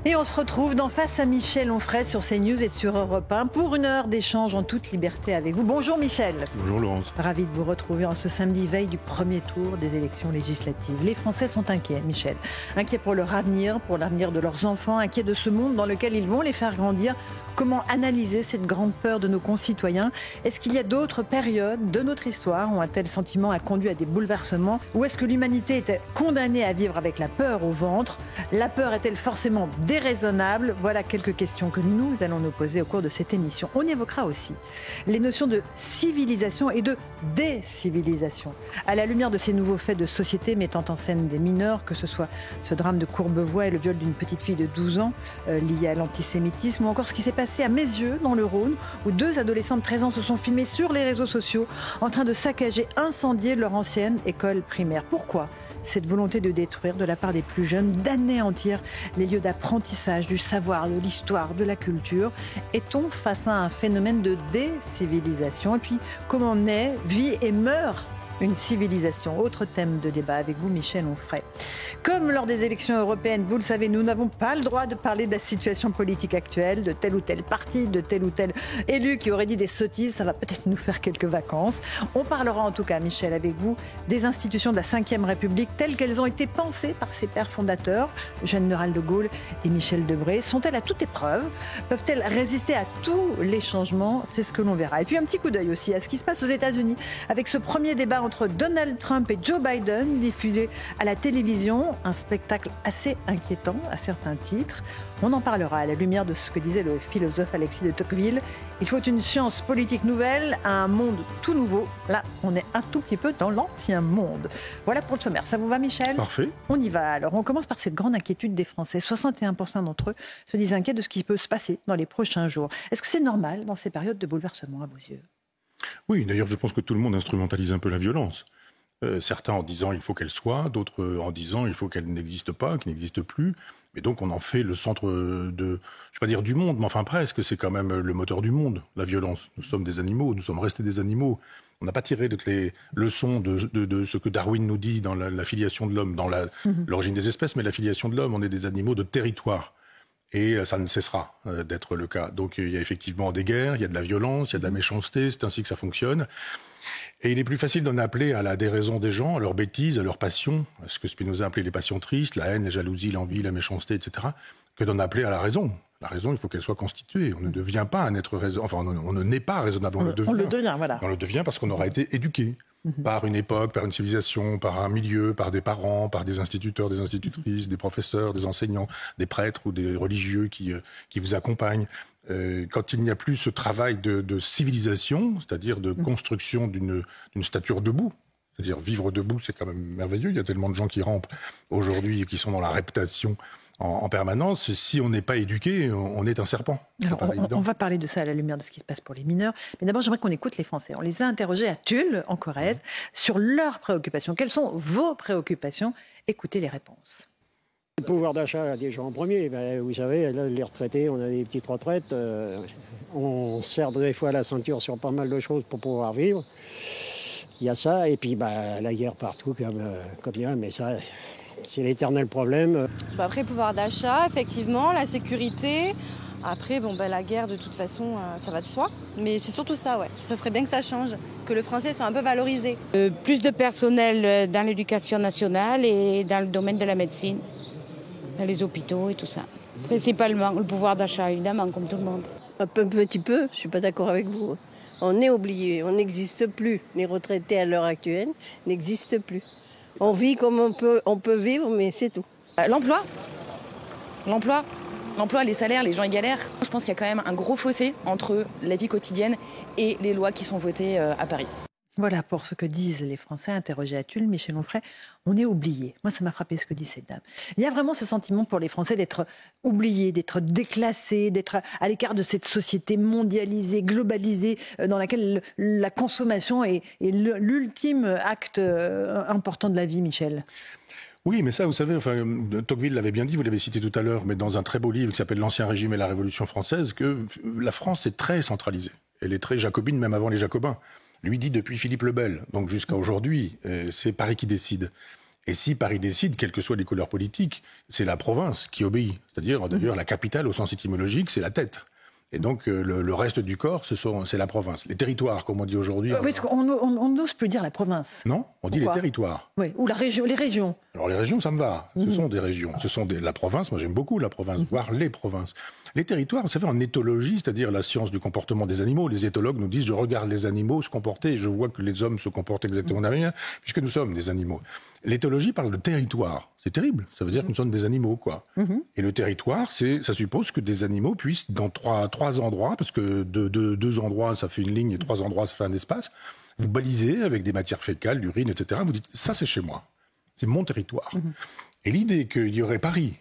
Et on se retrouve dans Face à Michel Onfray sur CNews et sur Europe 1 pour une heure d'échange en toute liberté avec vous. Bonjour Michel. Bonjour Laurence. Ravi de vous retrouver en ce samedi veille du premier tour des élections législatives. Les Français sont inquiets, Michel. Inquiets pour leur avenir, pour l'avenir de leurs enfants, inquiets de ce monde dans lequel ils vont les faire grandir. Comment analyser cette grande peur de nos concitoyens? Est-ce qu'il y a d'autres périodes de notre histoire où un tel sentiment a conduit à des bouleversements? Ou est-ce que l'humanité était condamnée à vivre avec la peur au ventre? La peur est-elle forcément déraisonnable? Voilà quelques questions que nous allons nous poser au cours de cette émission. On évoquera aussi les notions de civilisation et de décivilisation. À la lumière de ces nouveaux faits de société mettant en scène des mineurs, que ce soit ce drame de Courbevoie et le viol d'une petite fille de 12 ans lié à l'antisémitisme, ou encore ce qui s'est passé à Meyzieux, dans le Rhône, où 2 adolescents de 13 ans se sont filmés sur les réseaux sociaux en train de saccager, incendier leur ancienne école primaire. Pourquoi cette volonté de détruire de la part des plus jeunes, d'anéantir les lieux d'apprentissage, du savoir, de l'histoire, de la culture? Est-on face à un phénomène de décivilisation? Et puis, comment naît, vit et meurt une civilisation? Autre thème de débat avec vous, Michel Onfray. Comme lors des élections européennes, vous le savez, nous n'avons pas le droit de parler de la situation politique actuelle, de tel ou tel parti, de tel ou tel élu qui aurait dit des sottises. Ça va peut-être nous faire quelques vacances. On parlera en tout cas, Michel, avec vous, des institutions de la Ve République telles qu'elles ont été pensées par ses pères fondateurs, le général de Gaulle et Michel Debré. Sont-elles à toute épreuve? Peuvent-elles résister à tous les changements? C'est ce que l'on verra. Et puis un petit coup d'œil aussi à ce qui se passe aux États-Unis avec ce premier débat entre Donald Trump et Joe Biden, diffusé à la télévision, un spectacle assez inquiétant à certains titres. On en parlera à la lumière de ce que disait le philosophe Alexis de Tocqueville. Il faut une science politique nouvelle à un monde tout nouveau. Là, on est un tout petit peu dans l'ancien monde. Voilà pour le sommaire. Ça vous va, Michel? Parfait. On y va. Alors, on commence par cette grande inquiétude des Français. 61% d'entre eux se disent inquiets de ce qui peut se passer dans les prochains jours. Est-ce que c'est normal dans ces périodes de bouleversement à vos yeux? Oui, d'ailleurs, je pense que tout le monde instrumentalise un peu la violence. Certains en disant il faut qu'elle soit, d'autres en disant il faut qu'elle n'existe pas, qu'elle n'existe plus. Mais donc on en fait le centre de, je ne vais pas dire du monde, mais enfin presque, c'est quand même le moteur du monde, la violence. Nous sommes des animaux, nous sommes restés des animaux. On n'a pas tiré toutes les leçons de ce que Darwin nous dit dans la filiation de l'homme, dans l'origine des espèces, mais la filiation de l'homme, on est des animaux de territoire. Et ça ne cessera d'être le cas. Donc il y a effectivement des guerres, il y a de la violence, il y a de la méchanceté, c'est ainsi que ça fonctionne. Et il est plus facile d'en appeler à la déraison des gens, à leurs bêtises, à leurs passions, à ce que Spinoza appelait les passions tristes, la haine, la jalousie, l'envie, la méchanceté, etc., que d'en appeler à la raison. La raison, il faut qu'elle soit constituée. On ne devient pas un être raisonnable. Enfin, on ne naît pas raisonnable, on le devient. On le devient, voilà. On le devient parce qu'on aura été éduqué par une époque, par une civilisation, par un milieu, par des parents, par des instituteurs, des institutrices, des professeurs, des enseignants, des prêtres ou des religieux qui vous accompagnent. Quand il n'y a plus ce travail de civilisation, c'est-à-dire de construction d'une stature debout, c'est-à-dire vivre debout, c'est quand même merveilleux. Il y a tellement de gens qui rampent aujourd'hui et qui sont dans la réputation en permanence. Si on n'est pas éduqué, on est un serpent. Alors, on va parler de ça à la lumière de ce qui se passe pour les mineurs. Mais d'abord, j'aimerais qu'on écoute les Français. On les a interrogés à Tulle, en Corrèze, sur leurs préoccupations. Quelles sont vos préoccupations? Écoutez les réponses. Le pouvoir d'achat des gens en premier, vous savez, là, les retraités, on a des petites retraites, on serre des fois la ceinture sur pas mal de choses pour pouvoir vivre. Il y a ça, et puis la guerre partout comme il y a, mais ça, c'est l'éternel problème. Après, pouvoir d'achat, effectivement, la sécurité. Après, la guerre, de toute façon, ça va de soi. Mais c'est surtout ça, ouais. Ça serait bien que ça change, que le français soit un peu valorisé. Plus de personnel dans l'éducation nationale et dans le domaine de la médecine, dans les hôpitaux et tout ça. Principalement le pouvoir d'achat, évidemment, comme tout le monde. Un petit peu, je ne suis pas d'accord avec vous. On est oublié, on n'existe plus. Les retraités à l'heure actuelle n'existent plus. On vit comme on peut vivre, mais c'est tout. L'emploi, les salaires, les gens y galèrent. Je pense qu'il y a quand même un gros fossé entre la vie quotidienne et les lois qui sont votées à Paris. Voilà pour ce que disent les Français interrogés à Tulle. Michel Onfray, on est oubliés. Moi, ça m'a frappé ce que dit cette dame. Il y a vraiment ce sentiment pour les Français d'être oubliés, d'être déclassés, d'être à l'écart de cette société mondialisée, globalisée, dans laquelle la consommation est l'ultime acte important de la vie, Michel. Oui, mais ça, vous savez, Tocqueville l'avait bien dit, vous l'avez cité tout à l'heure, mais dans un très beau livre qui s'appelle L'Ancien Régime et la Révolution française, que la France est très centralisée. Elle est très jacobine, même avant les Jacobins. Lui dit depuis Philippe le Bel, donc jusqu'à aujourd'hui, c'est Paris qui décide. Et si Paris décide, quelles que soient les couleurs politiques, c'est la province qui obéit. C'est-à-dire, d'ailleurs, la capitale, au sens étymologique, c'est la tête. Et donc, le reste du corps, c'est la province. Les territoires, comme on dit aujourd'hui. Parce qu'on n'ose plus dire la province. Non, on dit les territoires. Oui, ou les régions. Alors, les régions, ça me va. Ce sont des régions. La province, moi j'aime beaucoup la province, voire les provinces. Les territoires, vous savez, en éthologie, c'est-à-dire la science du comportement des animaux, les éthologues nous disent, je regarde les animaux se comporter et je vois que les hommes se comportent exactement de la même manière, puisque nous sommes des animaux. L'éthologie parle de territoire. C'est terrible. Ça veut dire que nous sommes des animaux, quoi. Et le territoire, ça suppose que des animaux puissent, dans trois endroits, parce que deux endroits, ça fait une ligne, et 3 endroits, ça fait un espace, vous balisez avec des matières fécales, l'urine, etc. Vous dites, ça, c'est chez moi. C'est mon territoire. Et l'idée qu'il y aurait Paris,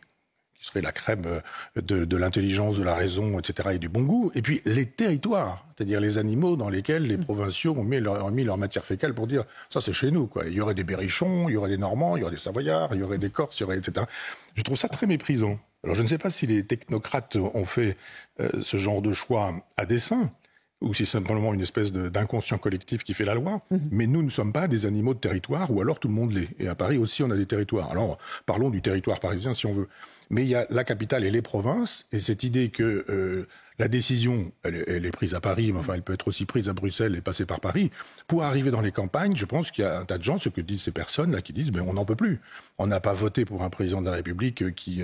qui serait la crème de l'intelligence, de la raison, etc., et du bon goût, et puis les territoires, c'est-à-dire les animaux dans lesquels les provinciaux ont mis leur matière fécale pour dire ça c'est chez nous, quoi. Il y aurait des Berrichons, il y aurait des Normands, il y aurait des Savoyards, il y aurait des Corses, il y aurait etc. Je trouve ça très méprisant. Alors je ne sais pas si les technocrates ont fait ce genre de choix à dessein, ou si c'est simplement une espèce d'inconscient collectif qui fait la loi, mais nous ne sommes pas des animaux de territoire, ou alors tout le monde l'est. Et à Paris aussi, on a des territoires. Alors, parlons du territoire parisien si on veut. Mais il y a la capitale et les provinces, et cette idée que la décision, elle est prise à Paris, mais enfin elle peut être aussi prise à Bruxelles et passer par Paris. Pour arriver dans les campagnes, je pense qu'il y a un tas de gens, ce que disent ces personnes-là, qui disent, mais on n'en peut plus. On n'a pas voté pour un président de la République qui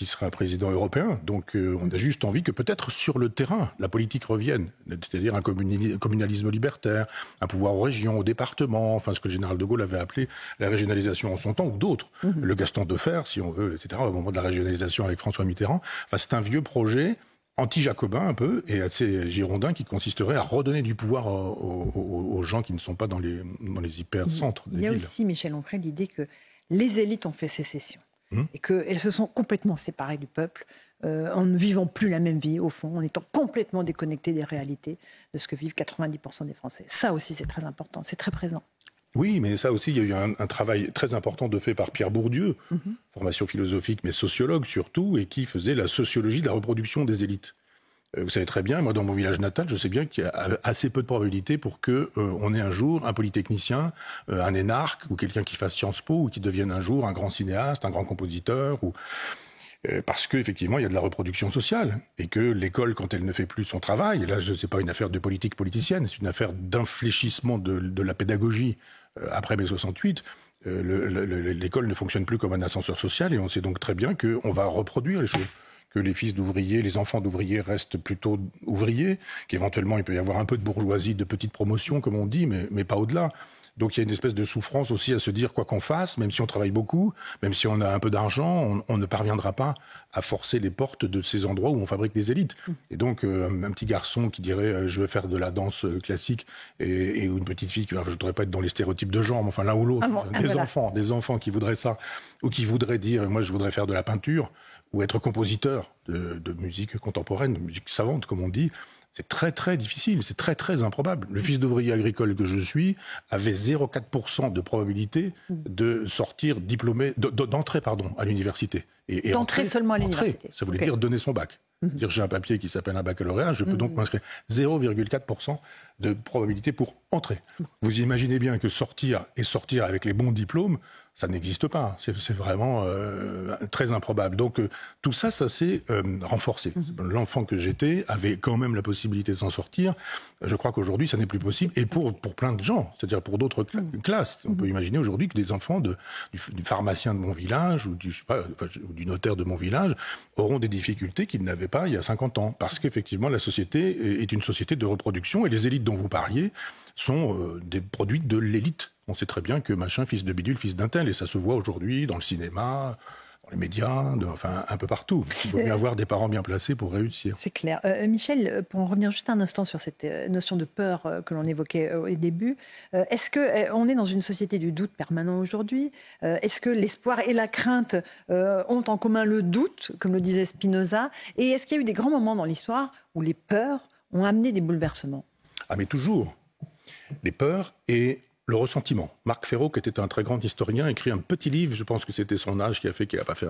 serait un président européen, donc on a juste envie que peut-être sur le terrain, la politique revienne, c'est-à-dire un communalisme libertaire, un pouvoir aux régions, aux départements, enfin ce que le général de Gaulle avait appelé la régionalisation en son temps, ou d'autres, le Gaston Defferre, si on veut, etc., au moment de la régionalisation avec François Mitterrand. Enfin, c'est un vieux projet anti-jacobin un peu, et assez girondin, qui consisterait à redonner du pouvoir aux gens qui ne sont pas dans les hypercentres des villes. Il y a aussi, Michel Onfray, l'idée que les élites ont fait sécession, et qu'elles se sont complètement séparées du peuple, en ne vivant plus la même vie, au fond, en étant complètement déconnectées des réalités de ce que vivent 90% des Français. Ça aussi, c'est très important, c'est très présent. Oui, mais ça aussi, il y a eu un travail très important fait par Pierre Bourdieu, formation philosophique, mais sociologue surtout, et qui faisait la sociologie de la reproduction des élites. Vous savez très bien, moi dans mon village natal, je sais bien qu'il y a assez peu de probabilités pour qu'on ait un jour un polytechnicien, un énarque, ou quelqu'un qui fasse Sciences Po, ou qui devienne un jour un grand cinéaste, un grand compositeur, parce qu'effectivement, il y a de la reproduction sociale, et que l'école, quand elle ne fait plus son travail, et là, ce n'est pas une affaire de politique politicienne, c'est une affaire d'infléchissement de la pédagogie après mai 68, l'école ne fonctionne plus comme un ascenseur social, et on sait donc très bien qu'on va reproduire les choses. Que les fils d'ouvriers, les enfants d'ouvriers restent plutôt ouvriers, qu'éventuellement il peut y avoir un peu de bourgeoisie, de petite promotion, comme on dit, mais pas au-delà. Donc il y a une espèce de souffrance aussi à se dire quoi qu'on fasse, même si on travaille beaucoup, même si on a un peu d'argent, on ne parviendra pas à forcer les portes de ces endroits où on fabrique des élites. Et donc un petit garçon qui dirait je veux faire de la danse classique et une petite fille, enfin, je ne voudrais pas être dans les stéréotypes de genre, mais enfin l'un ou l'autre, des enfants qui voudraient ça, ou qui voudraient dire moi je voudrais faire de la peinture, ou être compositeur de musique contemporaine, de musique savante comme on dit. C'est très très difficile, c'est très très improbable. Le fils d'ouvrier agricole que je suis avait 0,4% de probabilité de sortir diplômé, d'entrer à l'université. Et d'entrer seulement à l'université. Ça voulait dire donner son bac. Dire j'ai un papier qui s'appelle un baccalauréat, je peux donc m'inscrire. 0,4% de probabilité pour entrer. Vous imaginez bien que sortir avec les bons diplômes, ça n'existe pas. C'est vraiment très improbable. Donc tout ça s'est renforcé. L'enfant que j'étais avait quand même la possibilité de s'en sortir. Je crois qu'aujourd'hui, ça n'est plus possible. Et pour plein de gens, c'est-à-dire pour d'autres classes. On peut imaginer aujourd'hui que des enfants du pharmacien de mon village ou du notaire de mon village auront des difficultés qu'ils n'avaient pas il y a 50 ans. Parce qu'effectivement, la société est une société de reproduction. Et les élites dont vous parliez sont des produits de l'élite. On sait très bien que machin, fils de bidule, fils d'un tel, et ça se voit aujourd'hui dans le cinéma, dans les médias, enfin un peu partout. Il vaut mieux avoir des parents bien placés pour réussir. C'est clair. Michel, pour en revenir juste un instant sur cette notion de peur que l'on évoquait au début, est-ce qu'on est dans une société du doute permanent aujourd'hui ? Est-ce que l'espoir et la crainte ont en commun le doute, comme le disait Spinoza ? Et est-ce qu'il y a eu des grands moments dans l'histoire où les peurs ont amené des bouleversements ? Ah mais toujours. Les peurs et le ressentiment. Marc Ferraud, qui était un très grand historien, écrit un petit livre, je pense que c'était son âge qui a fait qu'il n'a pas fait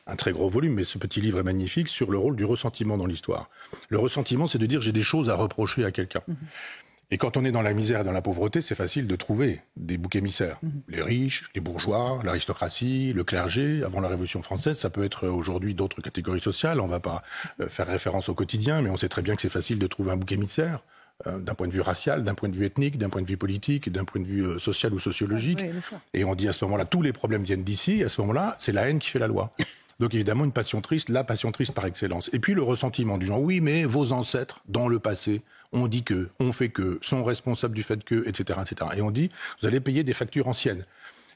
un très gros volume, mais ce petit livre est magnifique, sur le rôle du ressentiment dans l'histoire. Le ressentiment, c'est de dire j'ai des choses à reprocher à quelqu'un. Et quand on est dans la misère et dans la pauvreté, c'est facile de trouver des boucs émissaires. Les riches, les bourgeois, l'aristocratie, le clergé. Avant la Révolution française, ça peut être aujourd'hui d'autres catégories sociales. On ne va pas faire référence au quotidien, mais on sait très bien que c'est facile de trouver un bouc émissaire. D'un point de vue racial, d'un point de vue ethnique, d'un point de vue politique, d'un point de vue social ou sociologique. Oui, et on dit à ce moment-là, tous les problèmes viennent d'ici. À ce moment-là, c'est la haine qui fait la loi. Donc évidemment, une passion triste, la passion triste par excellence. Et puis le ressentiment du genre, oui, mais vos ancêtres, dans le passé, ont dit que, ont fait que, sont responsables du fait que, etc., etc. Et on dit, vous allez payer des factures anciennes.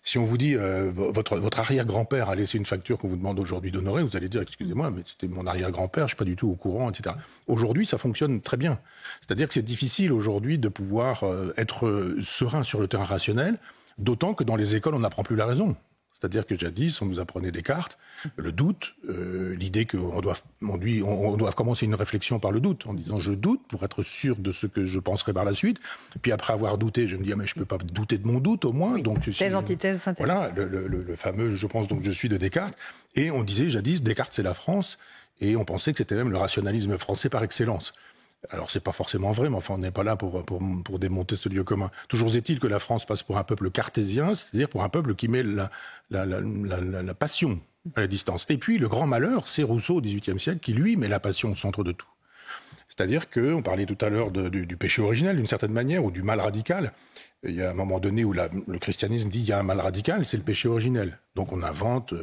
Si on vous dit, votre arrière-grand-père a laissé une facture qu'on vous demande aujourd'hui d'honorer, vous allez dire, excusez-moi, mais c'était mon arrière-grand-père, je ne suis pas du tout au courant, etc. Aujourd'hui, ça fonctionne très bien. C'est-à-dire que c'est difficile aujourd'hui de pouvoir être serein sur le terrain rationnel, d'autant que dans les écoles, on n'apprend plus la raison. C'est-à-dire que jadis, on nous apprenait Descartes, le doute, l'idée qu'on doit commencer une réflexion par le doute, en disant je doute pour être sûr de ce que je penserai par la suite. Puis après avoir douté, je me dis mais je peux pas douter de mon doute au moins. Oui, donc thèse, antithèse, synthèse. Voilà, le fameux je pense donc je suis de Descartes. Et on disait jadis Descartes c'est la France, et on pensait que c'était même le rationalisme français par excellence. Alors, c'est pas forcément vrai, mais enfin, on n'est pas là pour démonter ce lieu commun. Toujours est-il que la France passe pour un peuple cartésien, c'est-à-dire pour un peuple qui met la passion à la distance. Et puis, le grand malheur, c'est Rousseau au XVIIIe siècle, qui, lui, met la passion au centre de tout. C'est-à-dire qu'on parlait tout à l'heure du péché originel, d'une certaine manière, ou du mal radical. Il y a un moment donné où le christianisme dit il y a un mal radical, c'est le péché originel. Donc, on invente...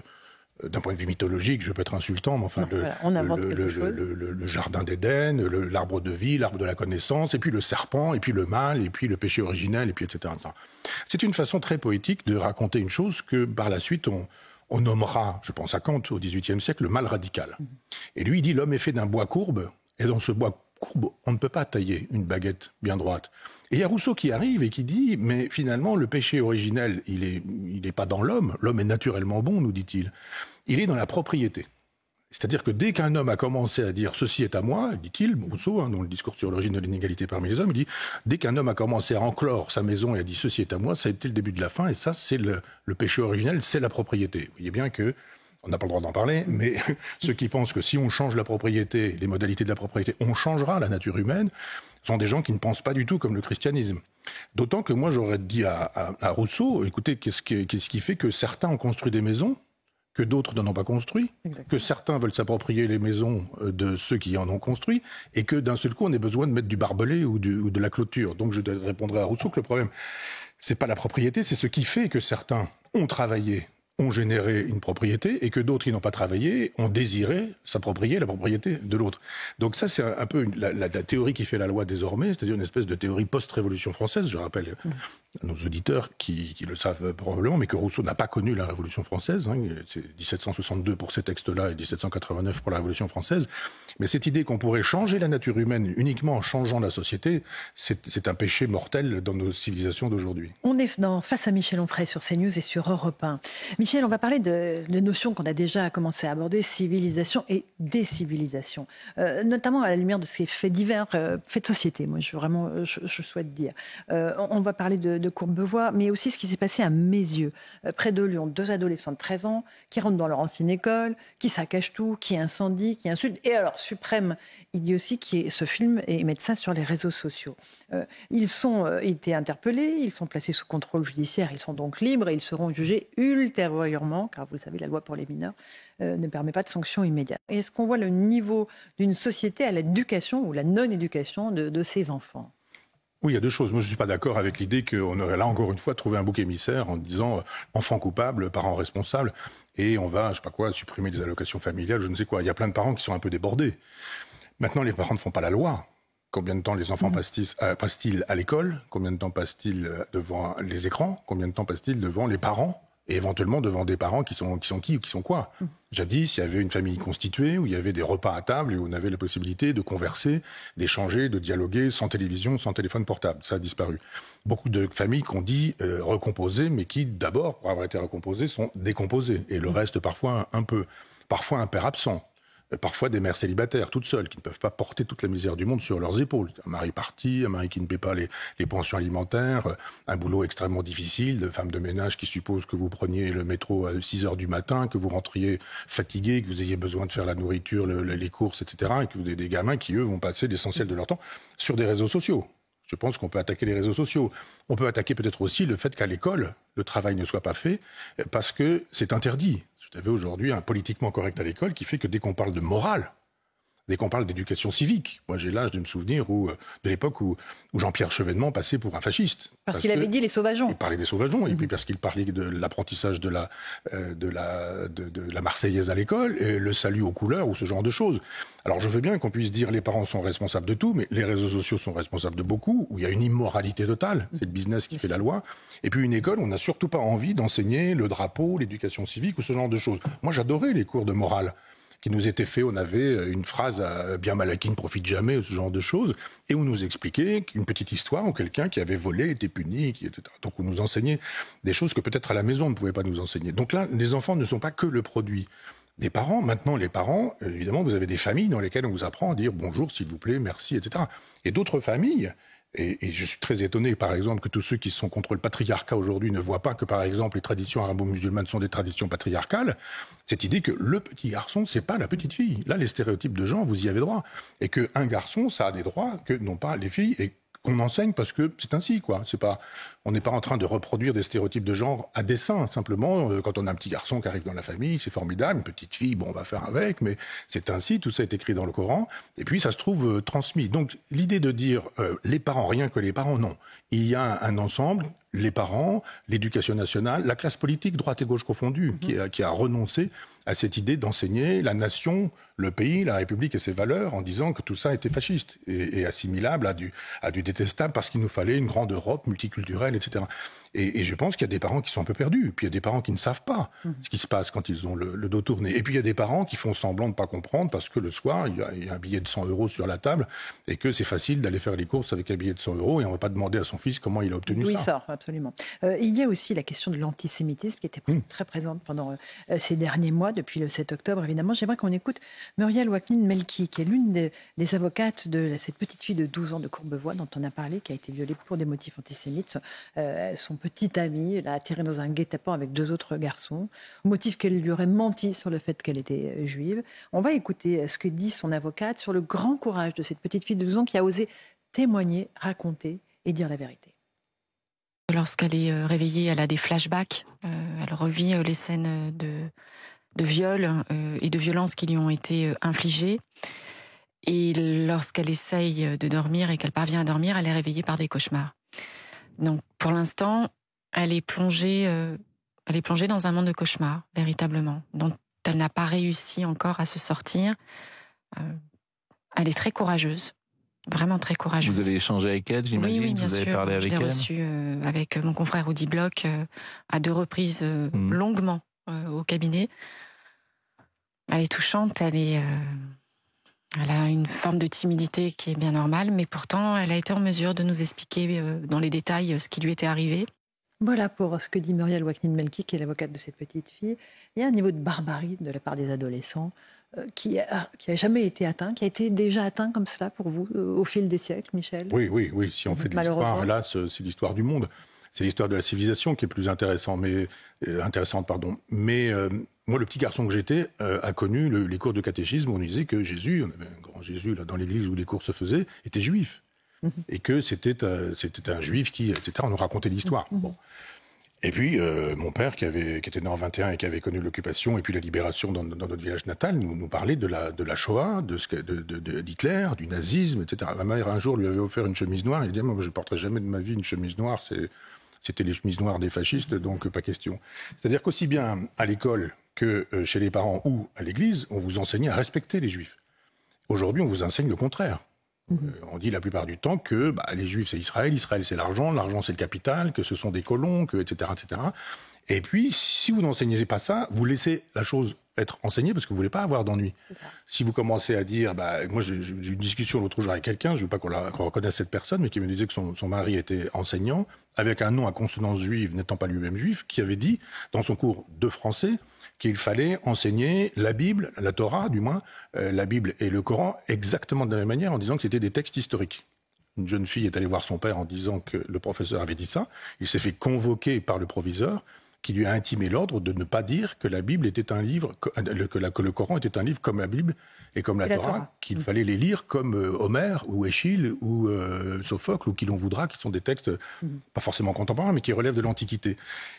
D'un point de vue mythologique, je peux être insultant, mais enfin, le jardin d'Éden, l'arbre de vie, l'arbre de la connaissance, et puis le serpent, et puis le mal, et puis le péché originel, et puis etc. C'est une façon très poétique de raconter une chose que, par la suite, on nommera, je pense à Kant, au XVIIIe siècle, le mal radical. Et lui, il dit, l'homme est fait d'un bois courbe, et dans ce bois courbe, on ne peut pas tailler une baguette bien droite. Et il y a Rousseau qui arrive et qui dit, mais finalement, le péché originel, il est pas dans l'homme. L'homme est naturellement bon, nous dit-il. Il est dans la propriété. C'est-à-dire que dès qu'un homme a commencé à dire « ceci est à moi », dit-il, Rousseau, dans le discours sur l'origine de l'inégalité parmi les hommes, il dit « dès qu'un homme a commencé à enclore sa maison et a dit « ceci est à moi », ça a été le début de la fin, et ça, c'est le péché originel, c'est la propriété. Vous voyez bien que on n'a pas le droit d'en parler, mais ceux qui pensent que si on change la propriété, les modalités de la propriété, on changera la nature humaine, sont des gens qui ne pensent pas du tout comme le christianisme. D'autant que moi, j'aurais dit à Rousseau, écoutez, qu'est-ce qui fait que certains ont construit des maisons, que d'autres n'en ont pas construit, exactement, que certains veulent s'approprier les maisons de ceux qui en ont construit, et que d'un seul coup, on ait besoin de mettre du barbelé ou de la clôture. Donc je répondrai à Rousseau que le problème, c'est pas la propriété, c'est ce qui fait que certains ont travaillé, ont généré une propriété, et que d'autres qui n'ont pas travaillé ont désiré s'approprier la propriété de l'autre. Donc ça, c'est un peu la théorie qui fait la loi désormais, c'est-à-dire une espèce de théorie post-révolution française. Je rappelle à nos auditeurs qui le savent probablement, mais que Rousseau n'a pas connu la Révolution française. C'est 1762 pour ces textes-là et 1789 pour la Révolution française. Mais cette idée qu'on pourrait changer la nature humaine uniquement en changeant la société, c'est un péché mortel dans nos civilisations d'aujourd'hui. On est face à Michel Onfray sur CNews et sur Europe 1. Michel, on va parler de notions qu'on a déjà commencé à aborder, civilisation et décivilisation, notamment à la lumière de ces faits divers, faits de société, moi je souhaite dire. On va parler de Courbevoie, mais aussi ce qui s'est passé à Mézieux, près de Lyon, 2 adolescents de 13 ans qui rentrent dans leur ancienne école, qui saccagent tout, qui incendient, qui insultent, et alors, suprême idiotie, qui se filment et mettent ça sur les réseaux sociaux. Ils ont été interpellés, ils sont placés sous contrôle judiciaire, ils sont donc libres et ils seront jugés ultérieurement, car vous savez, la loi pour les mineurs ne permet pas de sanction immédiate. Et est-ce qu'on voit le niveau d'une société à l'éducation ou la non-éducation de ces enfants ? Oui, il y a 2 choses. Moi, je ne suis pas d'accord avec l'idée qu'on aurait là, encore une fois, trouvé un bouc émissaire en disant enfant coupable, parents responsables, et on va, je ne sais pas quoi, supprimer des allocations familiales, je ne sais quoi. Il y a plein de parents qui sont un peu débordés. Maintenant, les parents ne font pas la loi. Combien de temps les enfants passent-ils à l'école ? Combien de temps passent-ils devant les écrans ? Combien de temps passent-ils devant les parents ? Et éventuellement devant des parents qui sont qui ou qui sont quoi. Jadis, il y avait une famille constituée, où il y avait des repas à table, et où on avait la possibilité de converser, d'échanger, de dialoguer, sans télévision, sans téléphone portable. Ça a disparu. Beaucoup de familles qu'on dit recomposées, mais qui, d'abord, pour avoir été recomposées, sont décomposées. Et le reste, parfois, parfois un père absent. Parfois des mères célibataires, toutes seules, qui ne peuvent pas porter toute la misère du monde sur leurs épaules. Un mari parti, un mari qui ne paie pas les pensions alimentaires, un boulot extrêmement difficile, de femme de ménage qui suppose que vous preniez le métro à 6 heures du matin, que vous rentriez fatigué, que vous ayez besoin de faire la nourriture, les courses, etc. Et que vous avez des gamins qui, eux, vont passer l'essentiel de leur temps sur des réseaux sociaux. Je pense qu'on peut attaquer les réseaux sociaux. On peut attaquer peut-être aussi le fait qu'à l'école, le travail ne soit pas fait parce que c'est interdit. Vous avez aujourd'hui un politiquement correct à l'école qui fait que dès qu'on parle de morale, dès qu'on parle d'éducation civique, moi j'ai l'âge de me souvenir de l'époque où Jean-Pierre Chevènement passait pour un fasciste. Parce qu'il avait dit les sauvageons. Il parlait des sauvageons, et puis parce qu'il parlait de l'apprentissage de la Marseillaise à l'école, et le salut aux couleurs, ou ce genre de choses. Alors je veux bien qu'on puisse dire les parents sont responsables de tout, mais les réseaux sociaux sont responsables de beaucoup, où il y a une immoralité totale, c'est le business qui fait la loi. Et puis une école, on n'a surtout pas envie d'enseigner le drapeau, l'éducation civique, ou ce genre de choses. Moi j'adorais les cours de morale qui nous était fait, on avait une phrase bien mal acquis ne profite jamais, ce genre de choses, et on nous expliquait qu'une petite histoire où quelqu'un qui avait volé était puni, etc. Donc on nous enseignait des choses que peut-être à la maison on ne pouvait pas nous enseigner. Donc là, les enfants ne sont pas que le produit des parents. Maintenant, les parents, évidemment, vous avez des familles dans lesquelles on vous apprend à dire bonjour, s'il vous plaît, merci, etc. Et d'autres familles, et je suis très étonné, par exemple, que tous ceux qui sont contre le patriarcat aujourd'hui ne voient pas que, par exemple, les traditions arabo-musulmanes sont des traditions patriarcales. Cette idée que le petit garçon, c'est pas la petite fille. Là, les stéréotypes de genre, vous y avez droit. Et qu'un garçon, ça a des droits que n'ont pas les filles, et qu'on enseigne parce que c'est ainsi, quoi. C'est pas, on n'est pas en train de reproduire des stéréotypes de genre à dessein. Simplement, quand on a un petit garçon qui arrive dans la famille, c'est formidable. Une petite fille, bon, on va faire avec, mais c'est ainsi. Tout ça est écrit dans le Coran. Et puis, ça se trouve transmis. Donc, l'idée de dire les parents, rien que les parents, non. Il y a un ensemble. Les parents, l'éducation nationale, la classe politique, droite et gauche confondue, qui a renoncé à cette idée d'enseigner la nation, le pays, la République et ses valeurs en disant que tout ça était fasciste et assimilable à du détestable parce qu'il nous fallait une grande Europe multiculturelle, etc. Et je pense qu'il y a des parents qui sont un peu perdus. Puis il y a des parents qui ne savent pas ce qui se passe quand ils ont le dos tourné. Et puis il y a des parents qui font semblant de ne pas comprendre parce que le soir, il y a un billet de 100 € sur la table et que c'est facile d'aller faire les courses avec un billet de 100 € et on ne va pas demander à son fils comment il a obtenu ça. Oui, ça, absolument. Il y a aussi la question de l'antisémitisme qui était très présente pendant ces derniers mois, depuis le 7 octobre, évidemment. J'aimerais qu'on écoute Muriel Waknin-Melki, qui est l'une des avocates de cette petite fille de 12 ans de Courbevoie dont on a parlé, qui a été violée pour des motifs antisémites. Son petit ami l'a attirée dans un guet-apens avec 2 autres garçons, au motif qu'elle lui aurait menti sur le fait qu'elle était juive. On va écouter ce que dit son avocate sur le grand courage de cette petite fille de 12 ans qui a osé témoigner, raconter et dire la vérité. Lorsqu'elle est réveillée, elle a des flashbacks, elle revit les scènes de viol et de violence qui lui ont été infligées. Et lorsqu'elle essaye de dormir et qu'elle parvient à dormir, elle est réveillée par des cauchemars. Donc pour l'instant, elle est plongée dans un monde de cauchemars, véritablement, dont elle n'a pas réussi encore à se sortir. Elle est très courageuse. Vraiment très courageuse. Vous avez échangé avec elle, j'imagine? Oui, bien vous avez sûr. Parlé avec elle. Je l'ai reçue avec mon confrère Audi Bloch à 2 reprises longuement au cabinet. Elle est touchante, elle a une forme de timidité qui est bien normale, mais pourtant elle a été en mesure de nous expliquer dans les détails ce qui lui était arrivé. Voilà pour ce que dit Muriel Waknin-Melki, qui est l'avocate de cette petite fille. Il y a un niveau de barbarie de la part des adolescents qui a jamais été atteint, qui a été déjà atteint comme cela pour vous au fil des siècles, Michel? Oui. Si on fait de l'histoire, hélas, c'est l'histoire du monde. C'est l'histoire de la civilisation qui est plus intéressante. Mais moi, le petit garçon que j'étais a connu les cours de catéchisme où on disait que Jésus, on avait un grand Jésus là dans l'église où les cours se faisaient, était juif. Et que c'était un juif qui, etc. On nous racontait l'histoire. Bon. Et puis, mon père, qui était né en 21 et qui avait connu l'occupation et puis la libération dans notre village natal, nous parlait de la Shoah, d'Hitler, du nazisme, etc. Ma mère, un jour, lui avait offert une chemise noire. Il dit, moi, je ne porterai jamais de ma vie une chemise noire. C'était les chemises noires des fascistes, donc pas question. C'est-à-dire qu'aussi bien à l'école que chez les parents ou à l'église, on vous enseignait à respecter les juifs. Aujourd'hui, on vous enseigne le contraire. On dit la plupart du temps que les Juifs c'est Israël c'est l'argent c'est le capital, que ce sont des colons, etc., etc. Et puis, si vous n'enseignez pas ça, vous laissez la chose être enseignée parce que vous ne voulez pas avoir d'ennui. Si vous commencez à dire, moi j'ai eu une discussion l'autre jour avec quelqu'un, je ne veux pas qu'on reconnaisse cette personne, mais qui me disait que son mari était enseignant, avec un nom à consonance juive, n'étant pas lui-même juif, qui avait dit, dans son cours de français, qu'il fallait enseigner la Bible, la Torah du moins, la Bible et le Coran exactement de la même manière, en disant que c'était des textes historiques. Une jeune fille est allée voir son père en disant que le professeur avait dit ça. Il s'est fait convoquer par le proviseur qui lui a intimé l'ordre de ne pas dire que la Bible était un livre, que le Coran était un livre comme la Bible et comme la Torah, qu'il fallait les lire comme Homère ou Échille ou Sophocle ou qui l'on voudra, qui sont des textes pas forcément contemporains, mais qui relèvent de l'Antiquité.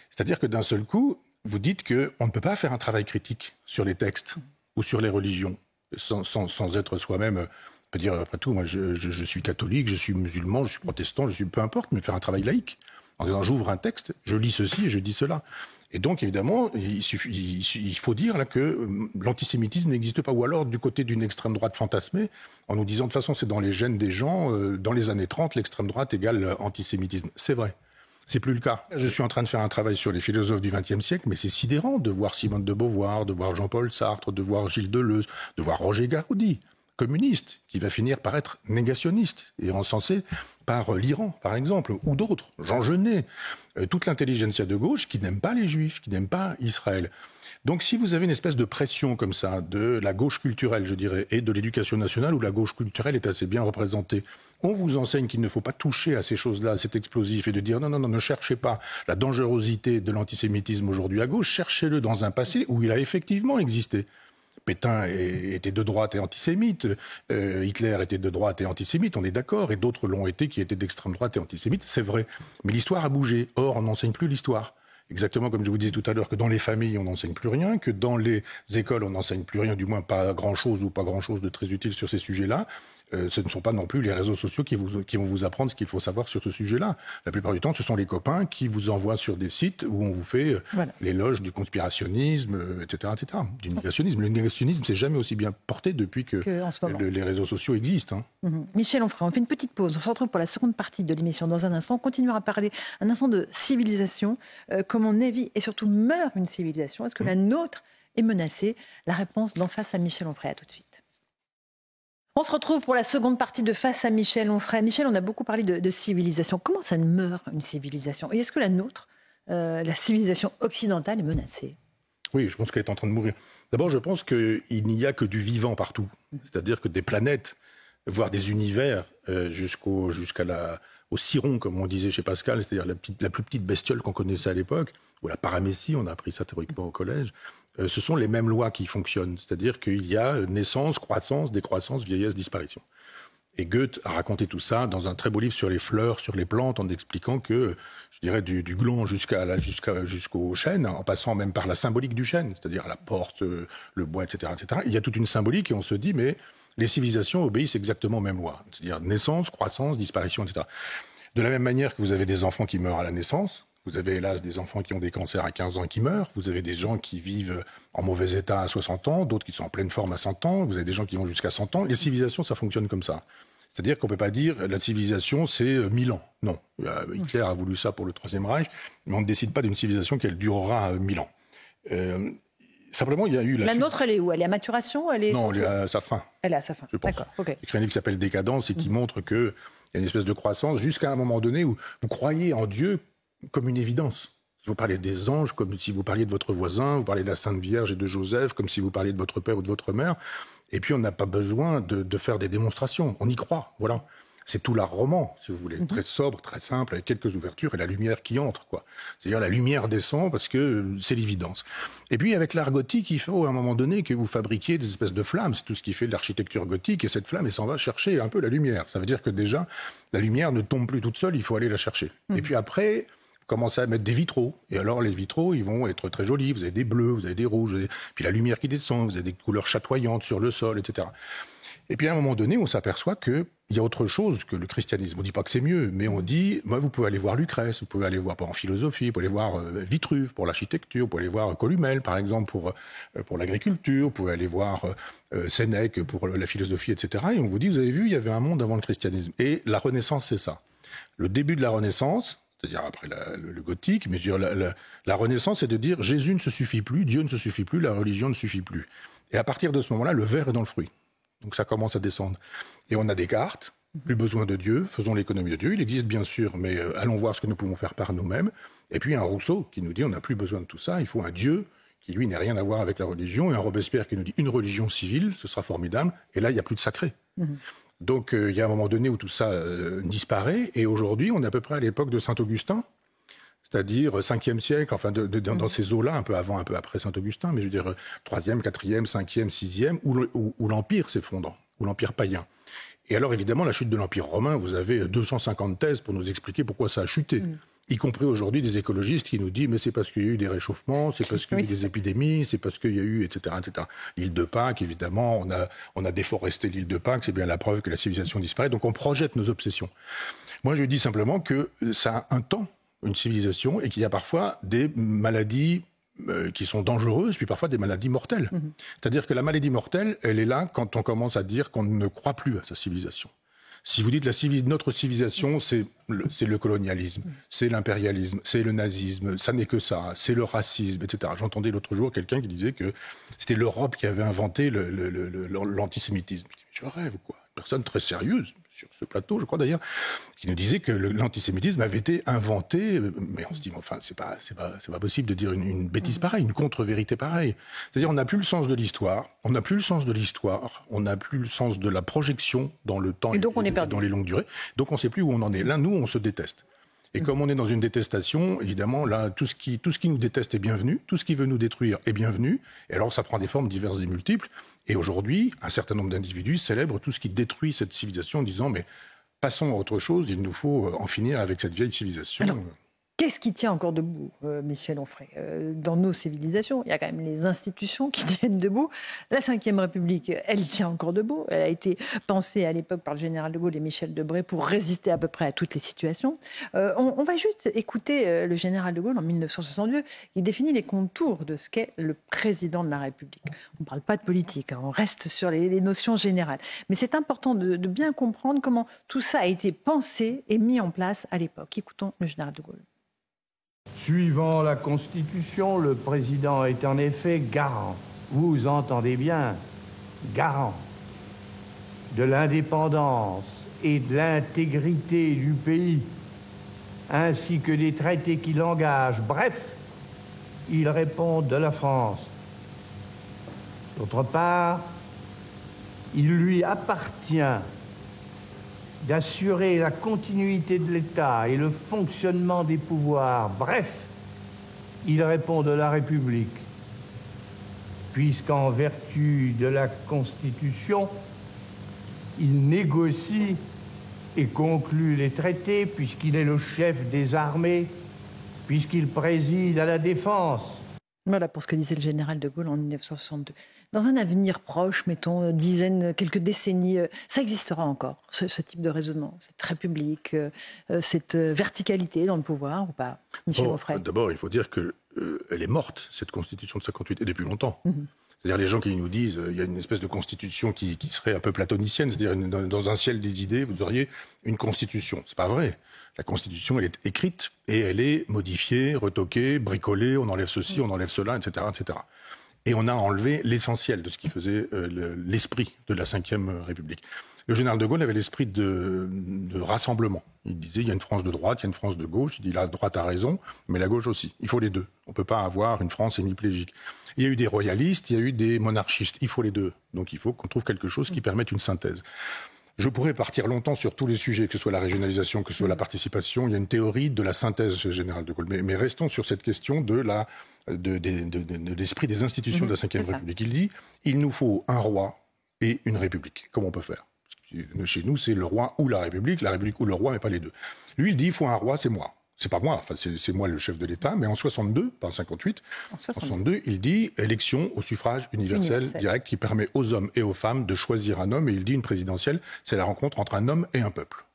C'est-à-dire que d'un seul coup, vous dites qu'on ne peut pas faire un travail critique sur les textes ou sur les religions sans être soi-même... On peut dire, après tout, moi je suis catholique, je suis musulman, je suis protestant, je suis peu importe, mais faire un travail laïque. En disant, j'ouvre un texte, je lis ceci et je dis cela. Et donc, évidemment, il faut dire là que l'antisémitisme n'existe pas. Ou alors, du côté d'une extrême droite fantasmée, en nous disant, de toute façon, c'est dans les gènes des gens, dans les années 30, l'extrême droite égale antisémitisme. C'est vrai. C'est plus le cas. Je suis en train de faire un travail sur les philosophes du XXe siècle, mais c'est sidérant de voir Simone de Beauvoir, de voir Jean-Paul Sartre, de voir Gilles Deleuze, de voir Roger Garaudy, communiste, qui va finir par être négationniste et encensé par l'Iran, par exemple, ou d'autres, Jean Genet, toute l'intelligentsia de gauche qui n'aime pas les Juifs, qui n'aime pas Israël. Donc si vous avez une espèce de pression comme ça, de la gauche culturelle, je dirais, et de l'éducation nationale, où la gauche culturelle est assez bien représentée, on vous enseigne qu'il ne faut pas toucher à ces choses-là, à cet explosif, et de dire non, ne cherchez pas la dangerosité de l'antisémitisme aujourd'hui à gauche, cherchez-le dans un passé où il a effectivement existé. Pétain était de droite et antisémite, Hitler était de droite et antisémite, on est d'accord, et d'autres l'ont été qui étaient d'extrême droite et antisémite, c'est vrai. Mais l'histoire a bougé. Or, on n'enseigne plus l'histoire. Exactement comme je vous disais tout à l'heure, que dans les familles, on n'enseigne plus rien, que dans les écoles, on n'enseigne plus rien, du moins pas grand-chose ou pas grand-chose de très utile sur ces sujets-là. Ce ne sont pas non plus les réseaux sociaux qui vont vous apprendre ce qu'il faut savoir sur ce sujet-là. La plupart du temps, ce sont les copains qui vous envoient sur des sites où on vous fait l'éloge du conspirationnisme, etc., du négationnisme. Le négationnisme s'est jamais aussi bien porté depuis que les réseaux sociaux existent. Michel Onfray, on fait une petite pause. On se retrouve pour la seconde partie de l'émission dans un instant. On continuera à parler un instant de civilisation, comment naît et surtout meurt une civilisation. Est-ce que la nôtre est menacée? La réponse d'en face à Michel Onfray. À tout de suite. On se retrouve pour la seconde partie de Face à Michel Onfray. Michel, on a beaucoup parlé de civilisation. Comment ça meurt une civilisation? Et est-ce que la nôtre, la civilisation occidentale, est menacée? Oui, je pense qu'elle est en train de mourir. D'abord, je pense qu'il n'y a que du vivant partout. C'est-à-dire que des planètes, voire des univers, au ciron, comme on disait chez Pascal, c'est-à-dire la plus petite bestiole qu'on connaissait à l'époque, ou la paramécie, on a appris ça théoriquement au collège, ce sont les mêmes lois qui fonctionnent. C'est-à-dire qu'il y a naissance, croissance, décroissance, vieillesse, disparition. Et Goethe a raconté tout ça dans un très beau livre sur les fleurs, sur les plantes, en expliquant que, je dirais, du gland jusqu'au chêne, en passant même par la symbolique du chêne, c'est-à-dire la porte, le bois, etc., il y a toute une symbolique et on se dit, mais les civilisations obéissent exactement aux mêmes lois. C'est-à-dire naissance, croissance, disparition, etc. De la même manière que vous avez des enfants qui meurent à la naissance, vous avez hélas des enfants qui ont des cancers à 15 ans et qui meurent, vous avez des gens qui vivent en mauvais état à 60 ans, d'autres qui sont en pleine forme à 100 ans, vous avez des gens qui vont jusqu'à 100 ans. Les civilisations, ça fonctionne comme ça. C'est-à-dire qu'on ne peut pas dire la civilisation, c'est 1000 ans. Non, Hitler a voulu ça pour le Troisième Reich, mais on ne décide pas d'une civilisation qu'elle durera 1000 ans. Simplement, il y a eu... La nôtre, elle est où? Elle est à maturation? Non, elle est à sa fin. Elle est à sa fin, je pense. D'accord, okay. Il y a un livre qui s'appelle Décadence et qui montre qu'il y a une espèce de croissance jusqu'à un moment donné où vous croyez en Dieu comme une évidence. Si vous parlez des anges, comme si vous parliez de votre voisin, vous parlez de la Sainte Vierge et de Joseph, comme si vous parliez de votre père ou de votre mère. Et puis, on n'a pas besoin de faire des démonstrations. On y croit, voilà. C'est tout l'art roman, si vous voulez. Très sobre, très simple, avec quelques ouvertures et la lumière qui entre, quoi. C'est-à-dire la lumière descend parce que c'est l'évidence. Et puis, avec l'art gothique, il faut à un moment donné que vous fabriquiez des espèces de flammes. C'est tout ce qui fait l'architecture gothique. Et cette flamme, elle s'en va chercher un peu la lumière. Ça veut dire que déjà, la lumière ne tombe plus toute seule, il faut aller la chercher. Et puis après... commencez à mettre des vitraux. Et alors, les vitraux, ils vont être très jolis. Vous avez des bleus, vous avez des rouges, puis la lumière qui descend, vous avez des couleurs chatoyantes sur le sol, etc. Et puis, à un moment donné, on s'aperçoit qu'il y a autre chose que le christianisme. On ne dit pas que c'est mieux, mais on dit, moi, vous pouvez aller voir Lucrèce, vous pouvez aller voir en philosophie, vous pouvez aller voir Vitruve pour l'architecture, vous pouvez aller voir Columel, par exemple, pour l'agriculture, vous pouvez aller voir Sénèque pour la philosophie, etc. Et on vous dit, vous avez vu, il y avait un monde avant le christianisme. Et la Renaissance, c'est ça. Le début de la Renaissance... c'est-à-dire après le gothique, mais je veux dire, la Renaissance, c'est de dire Jésus ne se suffit plus, Dieu ne se suffit plus, la religion ne suffit plus. Et à partir de ce moment-là, le verre est dans le fruit. Donc ça commence à descendre. Et on a Descartes, plus besoin de Dieu, faisons l'économie de Dieu. Il existe bien sûr, mais allons voir ce que nous pouvons faire par nous-mêmes. Et puis un Rousseau qui nous dit on n'a plus besoin de tout ça, il faut un Dieu qui, lui, n'a rien à voir avec la religion, et un Robespierre qui nous dit une religion civile, ce sera formidable, et là, il n'y a plus de sacré. Donc, il y a un moment donné où tout ça disparaît, et aujourd'hui, on est à peu près à l'époque de Saint-Augustin. c'est-à-dire 5e siècle, enfin dans ces eaux-là, un peu avant, un peu après Saint-Augustin, mais je veux dire 3e, 4e, 5e, 6e, où l'Empire s'effondre, où l'Empire païen. Et alors évidemment, la chute de l'Empire romain, vous avez 250 thèses pour nous expliquer pourquoi ça a chuté. Y compris aujourd'hui des écologistes qui nous disent mais c'est parce qu'il y a eu des réchauffements, c'est parce qu'il y a eu des épidémies, c'est parce qu'il y a eu, etc., etc. L'île de Pâques, évidemment, on a déforesté l'île de Pâques, c'est bien la preuve que la civilisation disparaît, donc on projette nos obsessions. Moi je dis simplement que ça a un temps, une civilisation, et qu'il y a parfois des maladies qui sont dangereuses, puis parfois des maladies mortelles. C'est-à-dire que la maladie mortelle, elle est là quand on commence à dire qu'on ne croit plus à sa civilisation. Si vous dites notre civilisation, c'est le colonialisme, c'est l'impérialisme, c'est le nazisme, ça n'est que ça, c'est le racisme, etc. J'entendais l'autre jour quelqu'un qui disait que c'était l'Europe qui avait inventé l'antisémitisme. Je rêve ou quoi ? Une personne très sérieuse sur ce plateau, je crois d'ailleurs, qui nous disait que l'antisémitisme avait été inventé, mais on se dit, enfin, c'est pas possible de dire une bêtise pareille, une contre-vérité pareille. C'est-à-dire, on n'a plus le sens de l'histoire, on n'a plus le sens de la projection dans le temps et dans les longues durées, donc on ne sait plus où on en est. Là, nous, on se déteste. Et comme on est dans une détestation, évidemment, là, tout ce qui nous déteste est bienvenu, tout ce qui veut nous détruire est bienvenu, et alors ça prend des formes diverses et multiples. Et aujourd'hui, un certain nombre d'individus célèbrent tout ce qui détruit cette civilisation en disant « mais passons à autre chose, il nous faut en finir avec cette vieille civilisation ». Alors, qu'est-ce qui tient encore debout, Michel Onfray ? Dans nos civilisations, il y a quand même les institutions qui tiennent debout. La Ve République, elle tient encore debout. Elle a été pensée à l'époque par le général de Gaulle et Michel Debré pour résister à peu près à toutes les situations. On va juste écouter le général de Gaulle en 1962, qui définit les contours de ce qu'est le président de la République. On ne parle pas de politique, on reste sur les notions générales. Mais c'est important de bien comprendre comment tout ça a été pensé et mis en place à l'époque. Écoutons le général de Gaulle. Suivant la Constitution, le président est en effet garant, vous entendez bien, garant de l'indépendance et de l'intégrité du pays, ainsi que des traités qui l'engagent. Bref, il répond de la France. D'autre part, il lui appartient d'assurer la continuité de l'État et le fonctionnement des pouvoirs. Bref, il répond de la République, puisqu'en vertu de la Constitution, il négocie et conclut les traités, puisqu'il est le chef des armées, puisqu'il préside à la défense. Voilà pour ce que disait le général de Gaulle en 1962. Dans un avenir proche, mettons, quelques décennies, ça existera encore, ce type de raisonnement, cette république, cette verticalité dans le pouvoir ou pas, Michel Onfray ? D'abord, il faut dire qu'elle est morte, cette constitution de 58, et depuis longtemps. C'est-à-dire les gens qui nous disent il y a une espèce de constitution qui serait un peu platonicienne, c'est-à-dire dans un ciel des idées, vous auriez une constitution. C'est pas vrai. La constitution, elle est écrite et elle est modifiée, retoquée, bricolée, on enlève ceci, on enlève cela, etc., etc. Et on a enlevé l'essentiel de ce qui faisait l'esprit de la Ve République. Le général de Gaulle avait l'esprit de rassemblement. Il disait il y a une France de droite, il y a une France de gauche. Il dit la droite a raison, mais la gauche aussi. Il faut les deux. On ne peut pas avoir une France hémiplégique. Il y a eu des royalistes, il y a eu des monarchistes. Il faut les deux. Donc il faut qu'on trouve quelque chose qui permette une synthèse. Je pourrais partir longtemps sur tous les sujets, que ce soit la régionalisation, que ce soit la participation. Il y a une théorie de la synthèse chez le général de Gaulle. Mais restons sur cette question de l'esprit des institutions de la Ve République. Il dit il nous faut un roi et une république. Comment on peut faire ? Chez nous, c'est le roi ou la république ou le roi, mais pas les deux. Lui, il dit il faut un roi, c'est moi. C'est pas moi, enfin, c'est moi le chef de l'État, mais en 62, pas en 58, en 62, il dit élection au suffrage universel direct qui permet aux hommes et aux femmes de choisir un homme, et il dit une présidentielle, c'est la rencontre entre un homme et un peuple.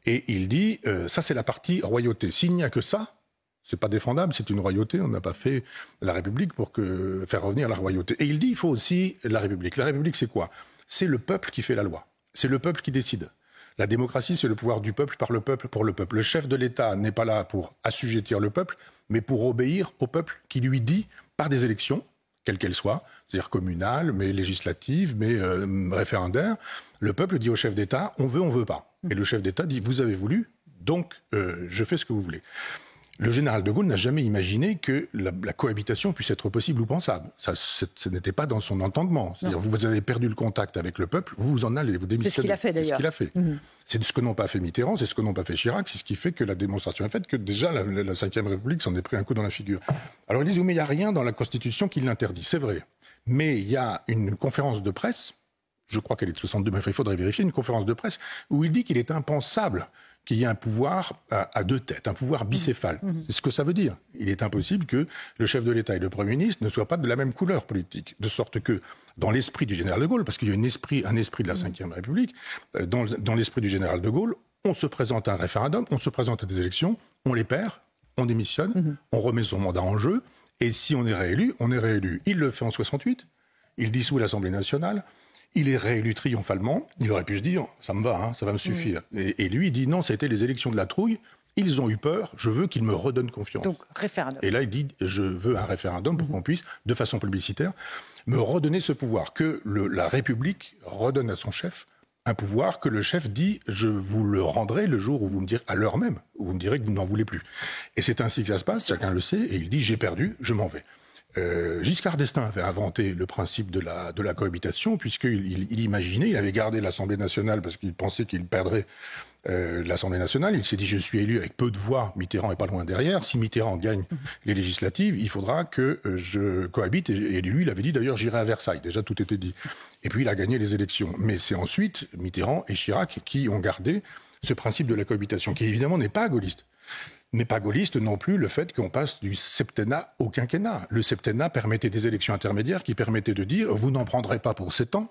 Et il dit, ça c'est la partie royauté. S'il n'y a que ça, c'est pas défendable, c'est une royauté, on n'a pas fait la République pour faire revenir la royauté. Et il dit, il faut aussi la République. La République, c'est quoi ? C'est le peuple qui fait la loi. C'est le peuple qui décide. La démocratie, c'est le pouvoir du peuple, par le peuple, pour le peuple. Le chef de l'État n'est pas là pour assujettir le peuple, mais pour obéir au peuple qui lui dit, par des élections, quelles qu'elles soient, c'est-à-dire communales, mais législatives, mais référendaires, le peuple dit au chef d'État, on veut pas. Et le chef d'État dit, vous avez voulu, donc je fais ce que vous voulez. Le général de Gaulle n'a jamais imaginé que la cohabitation puisse être possible ou pensable. Ce n'était pas dans son entendement. C'est-à-dire, vous avez perdu le contact avec le peuple, vous en allez, vous démissionnez. C'est ce qu'il a fait d'ailleurs. C'est ce qu'il a fait. C'est ce que n'ont pas fait Mitterrand, c'est ce que n'ont pas fait Chirac, c'est ce qui fait que la démonstration est faite que déjà la Ve République s'en est pris un coup dans la figure. Alors ils disent, mais il n'y a rien dans la Constitution qui l'interdit. C'est vrai. Mais il y a une conférence de presse, je crois qu'elle est de 62, mais il faudrait vérifier, une conférence de presse où il dit qu'il est impensable qu'il y ait un pouvoir à deux têtes, un pouvoir bicéphale. C'est ce que ça veut dire. Il est impossible que le chef de l'État et le Premier ministre ne soient pas de la même couleur politique. De sorte que, dans l'esprit du général de Gaulle, parce qu'il y a un esprit de la Ve République, dans l'esprit du général de Gaulle, on se présente à un référendum, on se présente à des élections, on les perd, on démissionne, on remet son mandat en jeu, et si on est réélu, on est réélu. Il le fait en 68, il dissout l'Assemblée nationale, il est réélu triomphalement. Il aurait pu se dire, ça me va, ça va me suffire. Et lui, il dit, non, ça a été les élections de la trouille. Ils ont eu peur, je veux qu'ils me redonnent confiance. Donc, référendum. Et là, il dit, je veux un référendum pour qu'on puisse, de façon publicitaire, me redonner ce pouvoir. Que la République redonne à son chef un pouvoir que le chef dit, je vous le rendrai le jour où vous me direz, à l'heure même, où vous me direz que vous n'en voulez plus. Et c'est ainsi que ça se passe, chacun le sait, et il dit, j'ai perdu, je m'en vais. Giscard d'Estaing avait inventé le principe de la cohabitation, puisqu'il imaginait, il avait gardé l'Assemblée nationale parce qu'il pensait qu'il perdrait l'Assemblée nationale. Il s'est dit, je suis élu avec peu de voix, Mitterrand est pas loin derrière. Si Mitterrand gagne les législatives, il faudra que je cohabite. Et lui, il avait dit, d'ailleurs, j'irai à Versailles. Déjà, tout était dit. Et puis, il a gagné les élections. Mais c'est ensuite Mitterrand et Chirac qui ont gardé ce principe de la cohabitation, qui évidemment n'est pas gaulliste. N'est pas gaulliste non plus le fait qu'on passe du septennat au quinquennat. Le septennat permettait des élections intermédiaires qui permettaient de dire, vous n'en prendrez pas pour 7 ans,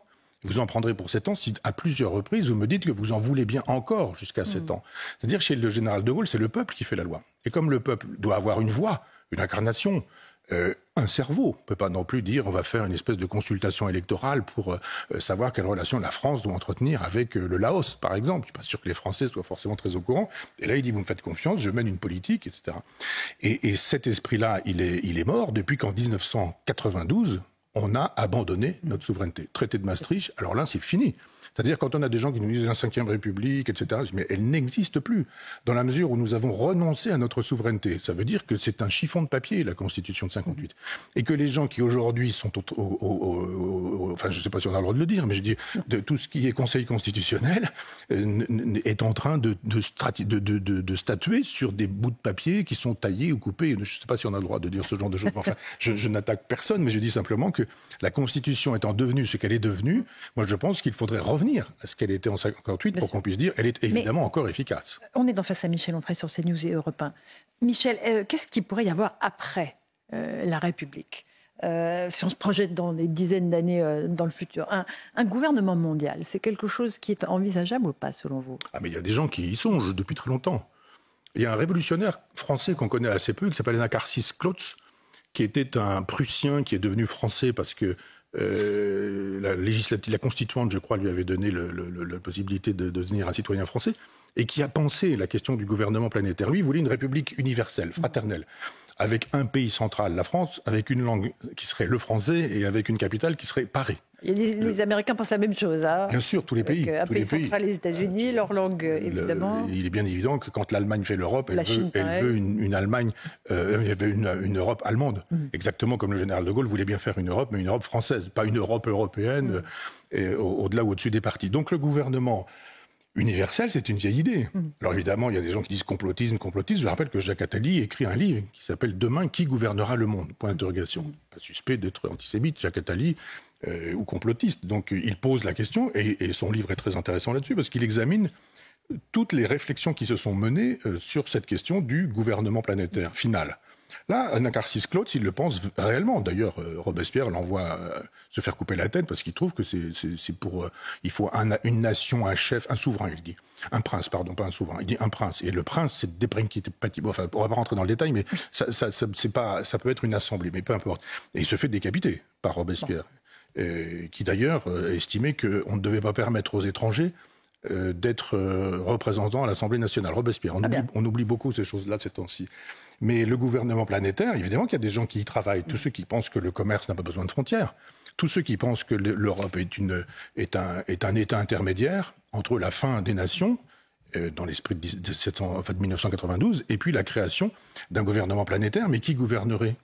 vous en prendrez pour 7 ans si à plusieurs reprises vous me dites que vous en voulez bien encore jusqu'à 7 ans. C'est-à-dire chez le général de Gaulle, c'est le peuple qui fait la loi. Et comme le peuple doit avoir une voix, une incarnation, un cerveau, on ne peut pas non plus dire on va faire une espèce de consultation électorale pour savoir quelle relation la France doit entretenir avec le Laos, par exemple. Je ne suis pas sûr que les Français soient forcément très au courant. Et là, il dit vous me faites confiance, je mène une politique, etc. Et cet esprit-là, il est mort depuis qu'en 1992, on a abandonné notre souveraineté. Traité de Maastricht, alors là, c'est fini. C'est-à-dire quand on a des gens qui nous disent la Ve République, etc., mais elle n'existe plus, dans la mesure où nous avons renoncé à notre souveraineté. Ça veut dire que c'est un chiffon de papier, la Constitution de 58. Et que les gens qui aujourd'hui sont enfin, je ne sais pas si on a le droit de le dire, mais je dis, de tout ce qui est Conseil constitutionnel est en train de statuer sur des bouts de papier qui sont taillés ou coupés. Je ne sais pas si on a le droit de dire ce genre de choses. Enfin, je n'attaque personne, mais je dis simplement que la Constitution étant devenue ce qu'elle est devenue, moi je pense qu'il faudrait revenir à ce qu'elle était en 58 pour qu'on puisse dire qu'elle est évidemment encore efficace. On est dans Face à Michel Onfray sur CNews et Europe 1. Michel, qu'est-ce qu'il pourrait y avoir après la République si on se projette dans des dizaines d'années dans le futur? Un gouvernement mondial, c'est quelque chose qui est envisageable ou pas selon vous? Mais il y a des gens qui y songent depuis très longtemps. Il y a un révolutionnaire français qu'on connaît assez peu qui s'appelle Narcissus Klotz, qui était un Prussien qui est devenu français parce que la constituante, je crois, lui avait donné la possibilité de devenir un citoyen français, et qui a pensé la question du gouvernement planétaire. Lui, il voulait une république universelle, fraternelle, avec un pays central, la France, avec une langue qui serait le français, et avec une capitale qui serait Paris. Les Américains pensent la même chose. Hein, bien sûr, tous les pays. Un pays central, les États-Unis, leur langue, évidemment. Il est bien évident que quand l'Allemagne fait l'Europe, elle veut une Allemagne, une Europe allemande. Exactement comme le général de Gaulle voulait bien faire une Europe, mais une Europe française, pas une Europe européenne, au-delà ou au-dessus des partis. Donc le gouvernement universel, c'est une vieille idée. Alors évidemment, il y a des gens qui disent complotisme. Je rappelle que Jacques Attali écrit un livre qui s'appelle « Demain, qui gouvernera le monde ?» Point d'interrogation. Pas suspect d'être antisémite, Jacques Attali, ou complotiste. Donc il pose la question, et son livre est très intéressant là-dessus, parce qu'il examine toutes les réflexions qui se sont menées sur cette question du gouvernement planétaire final. Là, Narcissus Klotz, il le pense réellement. D'ailleurs, Robespierre l'envoie se faire couper la tête parce qu'il trouve que c'est pour... il faut une nation, un chef, un souverain, il dit. Un prince, pardon, pas un souverain. Il dit un prince. Et le prince, c'est Desprénciatibo. Enfin, on va pas rentrer dans le détail, mais ça peut être une assemblée, mais peu importe. Et il se fait décapiter par Robespierre, qui d'ailleurs estimait qu'on ne devait pas permettre aux étrangers d'être représentants à l'Assemblée nationale. Robespierre, on oublie beaucoup ces choses-là de ces temps-ci. Mais le gouvernement planétaire, évidemment qu'il y a des gens qui y travaillent. Tous ceux qui pensent que le commerce n'a pas besoin de frontières. Tous ceux qui pensent que l'Europe est un État intermédiaire entre la fin des nations dans l'esprit de 1992, et puis la création d'un gouvernement planétaire, mais qui gouvernerait ?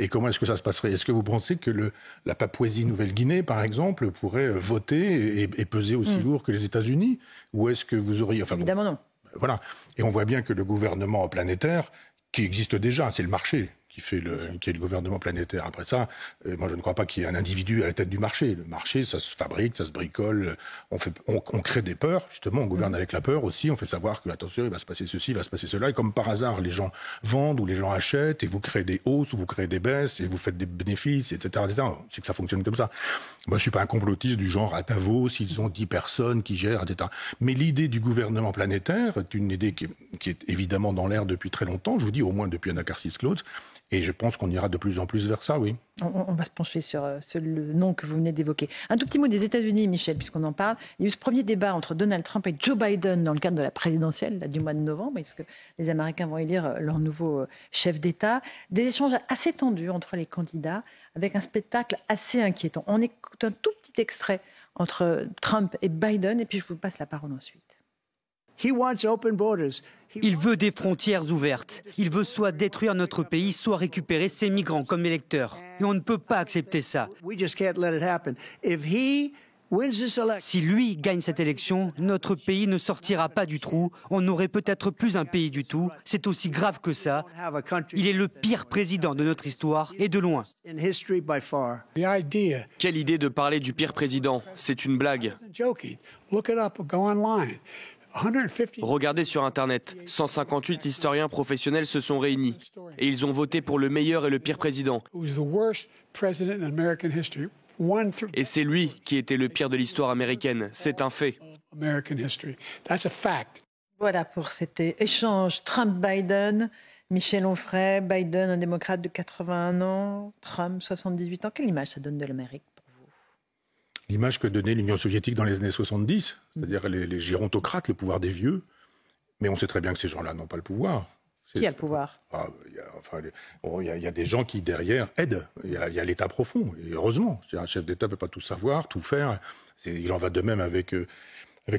Et comment est-ce que ça se passerait ? Est-ce que vous pensez que la Papouasie-Nouvelle-Guinée, par exemple, pourrait voter et peser aussi lourd que les États-Unis ? Ou est-ce que vous auriez... Évidemment non. Voilà. Et on voit bien que le gouvernement planétaire, qui existe déjà, c'est le marché qui est le gouvernement planétaire. Après ça, moi je ne crois pas qu'il y ait un individu à la tête du marché. Le marché, ça se fabrique, ça se bricole, on crée des peurs, justement, on gouverne avec la peur aussi, on fait savoir que, attention, il va se passer ceci, il va se passer cela, et comme par hasard, les gens vendent ou les gens achètent, et vous créez des hausses ou vous créez des baisses, et vous faites des bénéfices, etc. C'est que ça fonctionne comme ça. Moi je suis pas un complotiste du genre à Davos, ils ont 10 personnes qui gèrent, etc. Mais l'idée du gouvernement planétaire est une idée qui est évidemment dans l'air depuis très longtemps, je vous dis au moins depuis Anacarsis Claude, et je pense qu'on ira de plus en plus vers ça, oui. On va se pencher sur le nom que vous venez d'évoquer. Un tout petit mot des États-Unis, Michel, puisqu'on en parle. Il y a eu ce premier débat entre Donald Trump et Joe Biden dans le cadre de la présidentielle là, du mois de novembre, puisque les Américains vont élire leur nouveau chef d'État. Des échanges assez tendus entre les candidats, avec un spectacle assez inquiétant. On écoute un tout petit extrait entre Trump et Biden, et puis je vous passe la parole ensuite. Il veut des frontières ouvertes. Il veut soit détruire notre pays, soit récupérer ses migrants comme électeurs. Et on ne peut pas accepter ça. Si lui gagne cette élection, notre pays ne sortira pas du trou. On n'aurait peut-être plus un pays du tout. C'est aussi grave que ça. Il est le pire président de notre histoire, et de loin. Quelle idée de parler du pire président. C'est une blague. Regardez sur Internet, 158 historiens professionnels se sont réunis et ils ont voté pour le meilleur et le pire président. Et c'est lui qui était le pire de l'histoire américaine, c'est un fait. Voilà pour cet échange Trump-Biden. Michel Onfray, Biden, un démocrate de 81 ans, Trump, 78 ans. Quelle image ça donne de l'Amérique ? L'image que donnait l'Union soviétique dans les années 70, c'est-à-dire les gérontocrates, le pouvoir des vieux. Mais on sait très bien que ces gens-là n'ont pas le pouvoir. Qui a le pouvoir ? Il y a des gens qui, derrière, aident. Il y a l'État profond, et heureusement. Un chef d'État ne peut pas tout savoir, tout faire. Il en va de même avec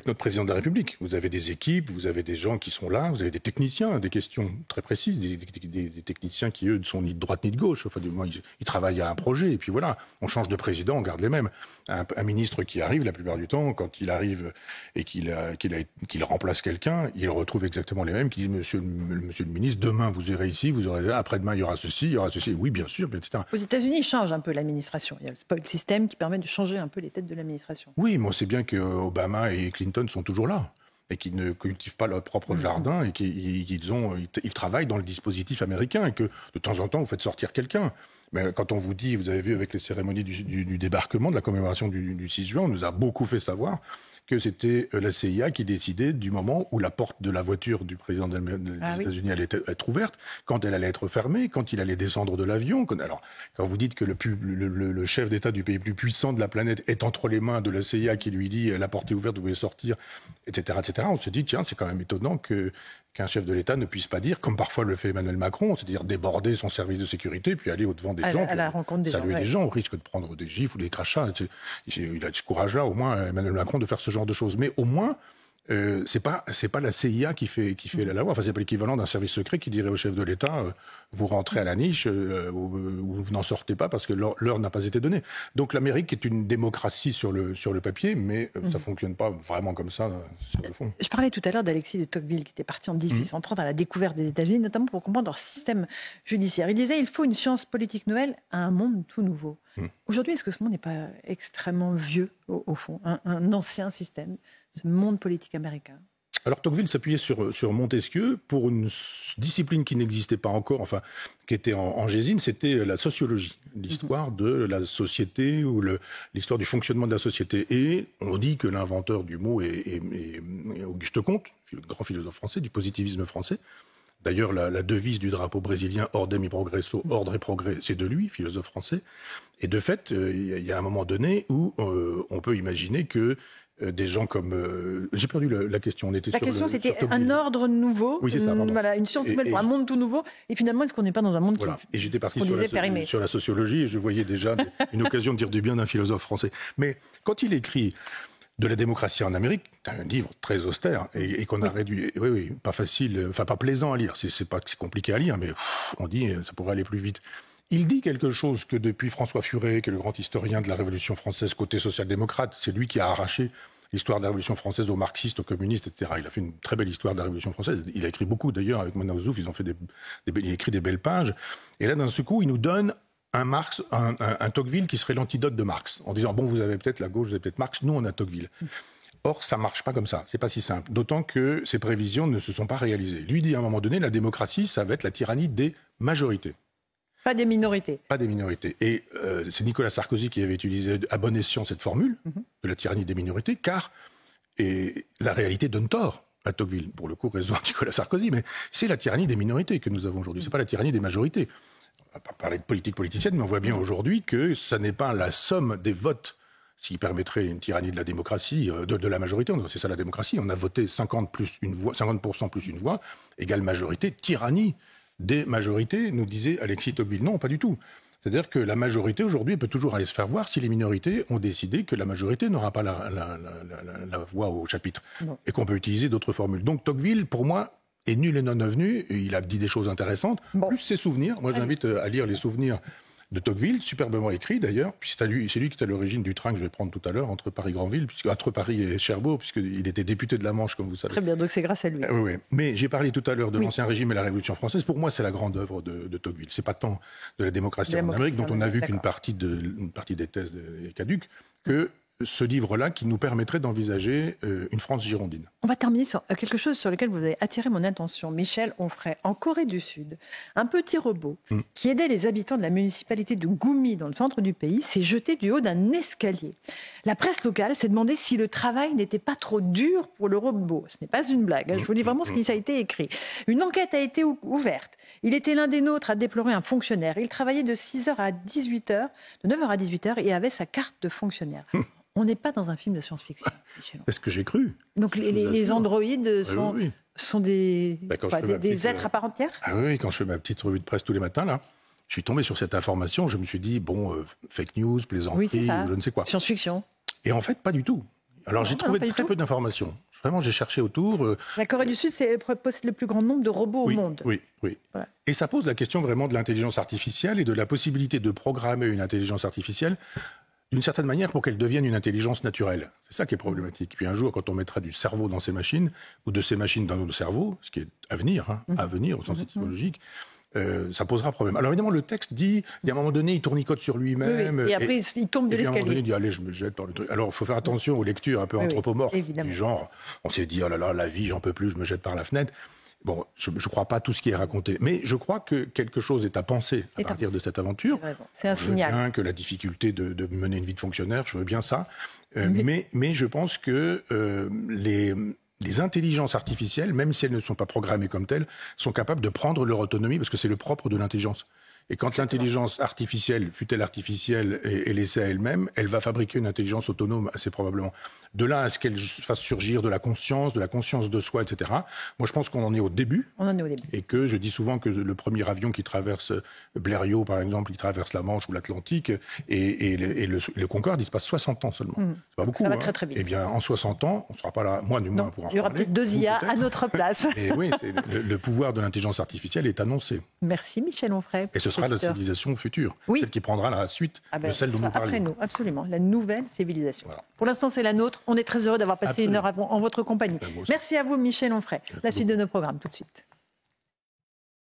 notre président de la République. Vous avez des équipes, vous avez des gens qui sont là, vous avez des techniciens, des questions très précises, des techniciens qui, eux, ne sont ni de droite ni de gauche. Enfin, du moins, ils travaillent à un projet, et puis voilà. On change de président, on garde les mêmes. Un ministre qui arrive, la plupart du temps, quand il arrive et qu'il remplace quelqu'un, il retrouve exactement les mêmes, qui disent monsieur le ministre, demain vous irez ici, vous aurez après-demain il y aura ceci, oui bien sûr, etc. Aux États-Unis, ils changent un peu l'administration. Il y a le spoil system qui permet de changer un peu les têtes de l'administration. Oui, mais on sait bien que Obama et Clinton sont toujours là et qu'ils ne cultivent pas leur propre jardin et qu'ils travaillent dans le dispositif américain et que de temps en temps vous faites sortir quelqu'un. Mais quand on vous dit, vous avez vu avec les cérémonies du débarquement, de la commémoration du 6 juin, on nous a beaucoup fait savoir que c'était la CIA qui décidait du moment où la porte de la voiture du président des États-Unis allait être ouverte, quand elle allait être fermée, quand il allait descendre de l'avion. Alors, quand vous dites que le chef d'État du pays le plus puissant de la planète est entre les mains de la CIA qui lui dit la porte est ouverte, vous pouvez sortir, etc., on se dit, tiens, c'est quand même étonnant qu'un chef de l'État ne puisse pas dire, comme parfois le fait Emmanuel Macron, c'est-à-dire déborder son service de sécurité, puis aller au-devant des gens, à la rencontre des saluer gens, des gens, au risque de prendre des gifles ou des crachats. Il a ce courage-là, au moins, Emmanuel Macron, de faire ce genre de choses. Mais au moins, c'est pas la CIA qui fait la loi. Enfin, c'est pas l'équivalent d'un service secret qui dirait au chef de l'État vous rentrez à la niche ou vous n'en sortez pas parce que l'heure n'a pas été donnée. Donc l'Amérique est une démocratie sur le papier, mais ça fonctionne pas vraiment comme ça sur le fond. Je parlais tout à l'heure d'Alexis de Tocqueville qui était parti en 1830 à la découverte des États-Unis, notamment pour comprendre leur système judiciaire. Il disait il faut une science politique nouvelle à un monde tout nouveau. Aujourd'hui, est-ce que ce monde n'est pas extrêmement vieux au fond, un ancien système, ce monde politique américain? Alors Tocqueville s'appuyait sur Montesquieu pour une discipline qui n'existait pas encore, enfin qui était en gésine, c'était la sociologie, l'histoire de la société ou l'histoire du fonctionnement de la société. Et on dit que l'inventeur du mot est Auguste Comte, le grand philosophe français, du positivisme français. D'ailleurs, la devise du drapeau brésilien « Ordem y progresso », ordre et progrès, c'est de lui, philosophe français. Et de fait, il y a un moment donné où on peut imaginer que des gens comme... j'ai perdu la question. On était la question, c'était un ordre nouveau, oui, c'est ça, voilà, une science nouvelle pour un monde tout nouveau. Et finalement, est-ce qu'on n'est pas dans un monde qui... Et j'étais parti sur la sociologie et je voyais déjà une occasion de dire du bien d'un philosophe français. Mais quand il écrit... de la démocratie en Amérique, un livre très austère et qu'on a réduit. Oui, pas facile, enfin pas plaisant à lire. C'est pas que c'est compliqué à lire, mais on dit ça pourrait aller plus vite. Il dit quelque chose que depuis François Furet, qui est le grand historien de la Révolution française côté social-démocrate, c'est lui qui a arraché l'histoire de la Révolution française aux marxistes, aux communistes, etc. Il a fait une très belle histoire de la Révolution française. Il a écrit beaucoup d'ailleurs avec Mona Ozouf. Ils ont fait il a écrit des belles pages. Et là, d'un seul coup, il nous donne un Tocqueville qui serait l'antidote de Marx, en disant, bon, vous avez peut-être la gauche, vous avez peut-être Marx, nous on a Tocqueville. Or, ça marche pas comme ça, c'est pas si simple, d'autant que ces prévisions ne se sont pas réalisées. Lui dit à un moment donné, la démocratie, ça va être la tyrannie des majorités. Pas des minorités. Pas des minorités. Et c'est Nicolas Sarkozy qui avait utilisé à bon escient cette formule de la tyrannie des minorités, car la réalité donne tort à Tocqueville. Pour le coup, raison Nicolas Sarkozy, mais c'est la tyrannie des minorités que nous avons aujourd'hui, c'est pas la tyrannie des majorités. On va pas parler de politique politicienne, mais on voit bien aujourd'hui que ça n'est pas la somme des votes qui permettrait une tyrannie de la démocratie, de la majorité. C'est ça la démocratie. On a voté 50% plus une voix, égale majorité, tyrannie des majorités, nous disait Alexis Tocqueville. Non, pas du tout. C'est-à-dire que la majorité, aujourd'hui, peut toujours aller se faire voir si les minorités ont décidé que la majorité n'aura pas la voix au chapitre. Non. Et qu'on peut utiliser d'autres formules. Donc Tocqueville, pour moi, est nul et non avenu. Il a dit des choses intéressantes. Bon. Plus ses souvenirs. Moi, j'invite à lire les souvenirs de Tocqueville, superbement écrit d'ailleurs. Puis c'est lui qui est à l'origine du train que je vais prendre tout à l'heure entre Paris-Grandville, entre Paris et Cherbourg, puisqu'il était député de la Manche, comme vous savez. Très bien, donc c'est grâce à lui. Oui. Mais j'ai parlé tout à l'heure de l'Ancien Régime et la Révolution française. Pour moi, c'est la grande œuvre de Tocqueville. C'est pas tant de la démocratie en Amérique, dont on a vu qu'une partie des thèses est caduque, que ce livre-là qui nous permettrait d'envisager une France girondine. On va terminer sur quelque chose sur lequel vous avez attiré mon attention. Michel Onfray, en Corée du Sud, un petit robot qui aidait les habitants de la municipalité de Gumi, dans le centre du pays, s'est jeté du haut d'un escalier. La presse locale s'est demandé si le travail n'était pas trop dur pour le robot. Ce n'est pas une blague, je vous dis vraiment ce qui a été écrit. Une enquête a été ouverte. Il était l'un des nôtres à déplorer un fonctionnaire. Il travaillait de 6h à 18h, de 9h à 18h, et avait sa carte de fonctionnaire. On n'est pas dans un film de science-fiction. C'est ce que j'ai cru. Donc les androïdes sont des êtres à part entière ? Ah oui, quand je fais ma petite revue de presse tous les matins, là, je suis tombé sur cette information, je me suis dit, fake news, plaisanterie, ou je ne sais quoi. Science-fiction. Et en fait, pas du tout. Alors j'ai trouvé très peu d'informations. Vraiment, j'ai cherché autour. La Corée du Sud, possède le plus grand nombre de robots au monde. Oui. Voilà. Et ça pose la question vraiment de l'intelligence artificielle et de la possibilité de programmer une intelligence artificielle d'une certaine manière pour qu'elle devienne une intelligence naturelle. C'est ça qui est problématique. Puis un jour, quand on mettra du cerveau dans ces machines, ou de ces machines dans nos cerveaux, ce qui est à venir au sens étymologique, ça posera problème. Alors évidemment, le texte dit, à un moment donné, il tournicote sur lui-même. Et après, il tombe de l'escalier. À un moment donné, il dit, allez, je me jette par le truc. Alors, il faut faire attention aux lectures un peu anthropomorphes, du genre, on s'est dit, oh là là, la vie, j'en peux plus, je me jette par la fenêtre. Bon, je ne crois pas tout ce qui est raconté, mais je crois que quelque chose est à penser à partir de cette aventure. C'est un signal. Je veux bien que la difficulté de mener une vie de fonctionnaire, je veux bien ça, mais je pense que les intelligences artificielles, même si elles ne sont pas programmées comme telles, sont capables de prendre leur autonomie, parce que c'est le propre de l'intelligence. Et quand l'intelligence artificielle, fût-elle artificielle, est laissée à elle-même, elle va fabriquer une intelligence autonome assez probablement. De là à ce qu'elle fasse surgir de la conscience de soi, etc. Moi, je pense qu'on en est au début. On en est au début. Et que je dis souvent que le premier avion qui traverse Blériot, par exemple, qui traverse la Manche ou l'Atlantique, et le Concorde, il se passe 60 ans seulement. C'est pas beaucoup. Ça va très très vite. Eh bien, en 60 ans, on ne sera pas là, moi du moins, pour en parler. Il y aura peut-être 2 IA à notre place. Et oui, le pouvoir de l'intelligence artificielle est annoncé. Merci Michel Onfray. Et ce sera la civilisation future, celle qui prendra la suite de celle dont nous parlions. Après nous, absolument, la nouvelle civilisation. Voilà. Pour l'instant, c'est la nôtre. On est très heureux d'avoir passé une heure en votre compagnie. Merci à vous, Michel Onfray. La suite de nos programmes, tout de suite.